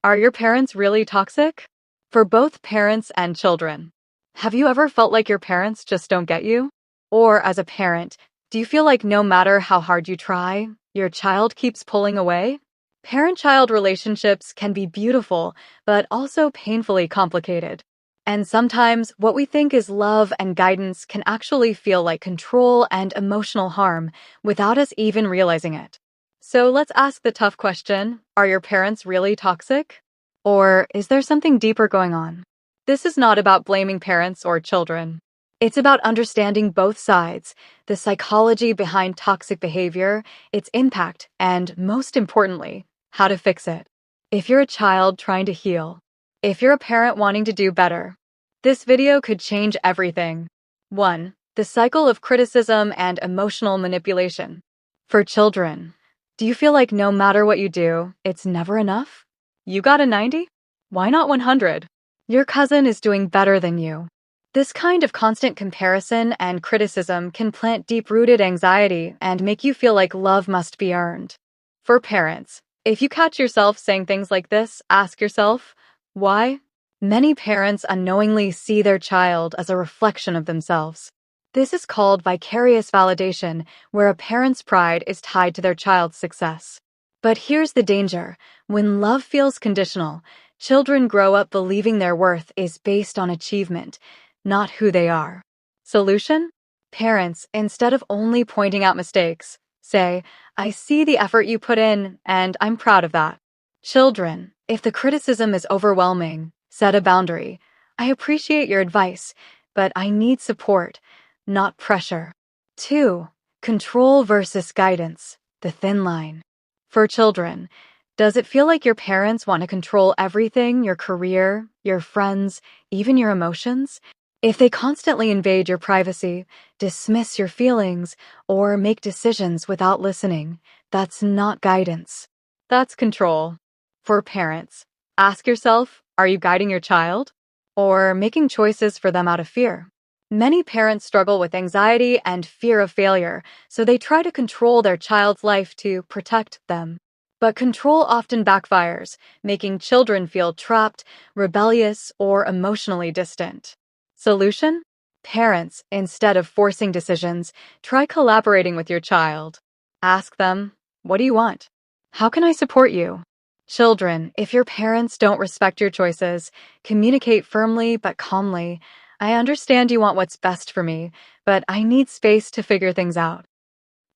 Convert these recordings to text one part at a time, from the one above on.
Are your parents really toxic? For both parents and children. Have you ever felt like your parents just don't get you? Or as a parent, do you feel like no matter how hard you try, your child keeps pulling away? Parent-child relationships can be beautiful, but also painfully complicated. And sometimes what we think is love and guidance can actually feel like control and emotional harm without us even realizing it. So let's ask the tough question, are your parents really toxic? Or is there something deeper going on? This is not about blaming parents or children. It's about understanding both sides, the psychology behind toxic behavior, its impact, and most importantly, how to fix it. If you're a child trying to heal, if you're a parent wanting to do better, this video could change everything. 1. The cycle of criticism and emotional manipulation. For children, do you feel like no matter what you do, it's never enough? You got a 90? Why not 100? Your cousin is doing better than you. This kind of constant comparison and criticism can plant deep-rooted anxiety and make you feel like love must be earned. For parents, if you catch yourself saying things like this, ask yourself, why? Many parents unknowingly see their child as a reflection of themselves. This is called vicarious validation, where a parent's pride is tied to their child's success. But here's the danger. When love feels conditional, children grow up believing their worth is based on achievement, not who they are. Solution? Parents, instead of only pointing out mistakes, say, I see the effort you put in, and I'm proud of that. Children, if the criticism is overwhelming, set a boundary. I appreciate your advice, but I need support, not pressure. 2. Control versus guidance, the thin line. For children, does it feel like your parents want to control everything, your career, your friends, even your emotions? If they constantly invade your privacy, dismiss your feelings, or make decisions without listening, that's not guidance. That's control. For parents, ask yourself, are you guiding your child? Or making choices for them out of fear? Many parents struggle with anxiety and fear of failure, so they try to control their child's life to protect them. But control often backfires, making children feel trapped, rebellious, or emotionally distant. Solution? Parents, instead of forcing decisions, try collaborating with your child. Ask them, what do you want? How can I support you? Children, if your parents don't respect your choices, communicate firmly but calmly. I understand you want what's best for me, but I need space to figure things out.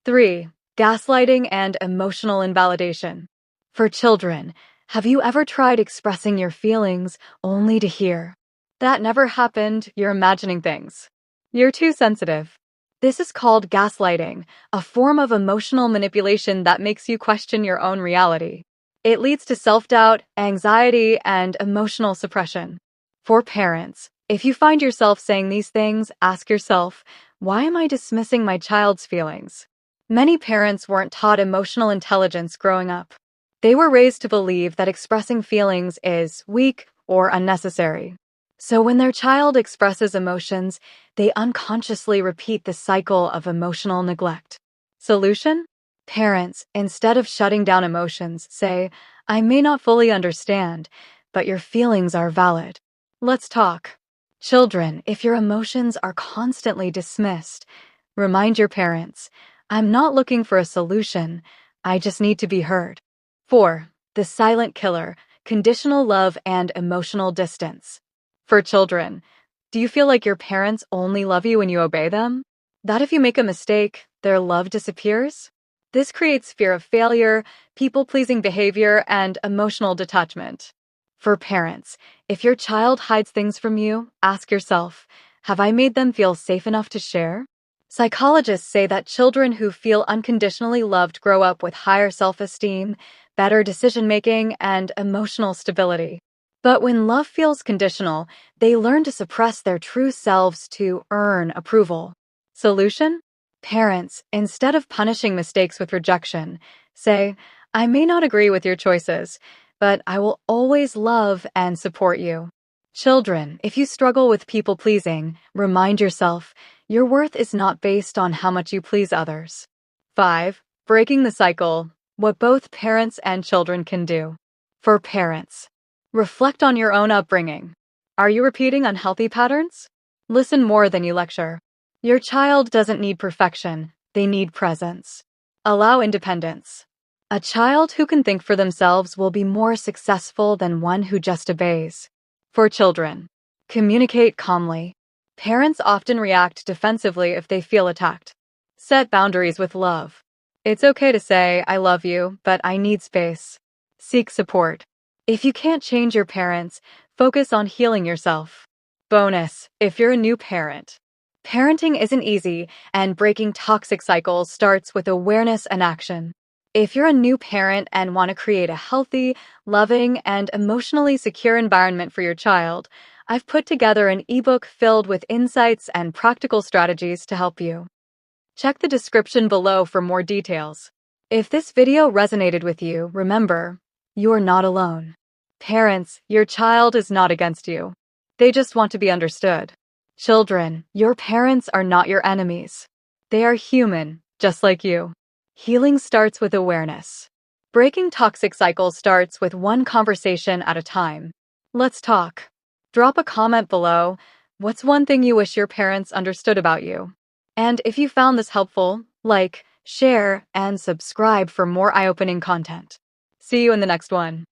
3. Gaslighting and emotional invalidation. For children, have you ever tried expressing your feelings only to hear, that never happened, you're imagining things. You're too sensitive. This is called gaslighting, a form of emotional manipulation that makes you question your own reality. It leads to self-doubt, anxiety, and emotional suppression. For parents, if you find yourself saying these things, ask yourself, why am I dismissing my child's feelings? Many parents weren't taught emotional intelligence growing up. They were raised to believe that expressing feelings is weak or unnecessary. So when their child expresses emotions, they unconsciously repeat the cycle of emotional neglect. Solution? Parents, instead of shutting down emotions, say, I may not fully understand, but your feelings are valid. Let's talk. Children, if your emotions are constantly dismissed, remind your parents, I'm not looking for a solution, I just need to be heard. 4. The silent killer, conditional love and emotional distance. For children, do you feel like your parents only love you when you obey them? That if you make a mistake, their love disappears? This creates fear of failure, people-pleasing behavior, and emotional detachment. For parents, if your child hides things from you, ask yourself, have I made them feel safe enough to share? Psychologists say that children who feel unconditionally loved grow up with higher self-esteem, better decision-making, and emotional stability. But when love feels conditional, they learn to suppress their true selves to earn approval. Solution? Parents, instead of punishing mistakes with rejection, say, I may not agree with your choices, but I will always love and support you. Children, if you struggle with people-pleasing, remind yourself, your worth is not based on how much you please others. 5. Breaking the cycle, what both parents and children can do. For parents, Reflect on your own upbringing. Are you repeating unhealthy patterns? Listen more than you lecture. Your child doesn't need perfection, they need presence. Allow independence. A child who can think for themselves will be more successful than one who just obeys. For children, communicate calmly. Parents often react defensively if they feel attacked. Set boundaries with love. It's okay to say, I love you, but I need space. Seek support. If you can't change your parents, focus on healing yourself. Bonus, if you're a new parent. Parenting isn't easy, and breaking toxic cycles starts with awareness and action. If you're a new parent and want to create a healthy, loving, and emotionally secure environment for your child, I've put together an ebook filled with insights and practical strategies to help you. Check the description below for more details. If this video resonated with you, remember, you're not alone. Parents, your child is not against you. They just want to be understood. Children, your parents are not your enemies. They are human, just like you. Healing starts with awareness. Breaking toxic cycles starts with one conversation at a time. Let's talk. Drop a comment below. What's one thing you wish your parents understood about you? And if you found this helpful, like, share, and subscribe for more eye-opening content. See you in the next one.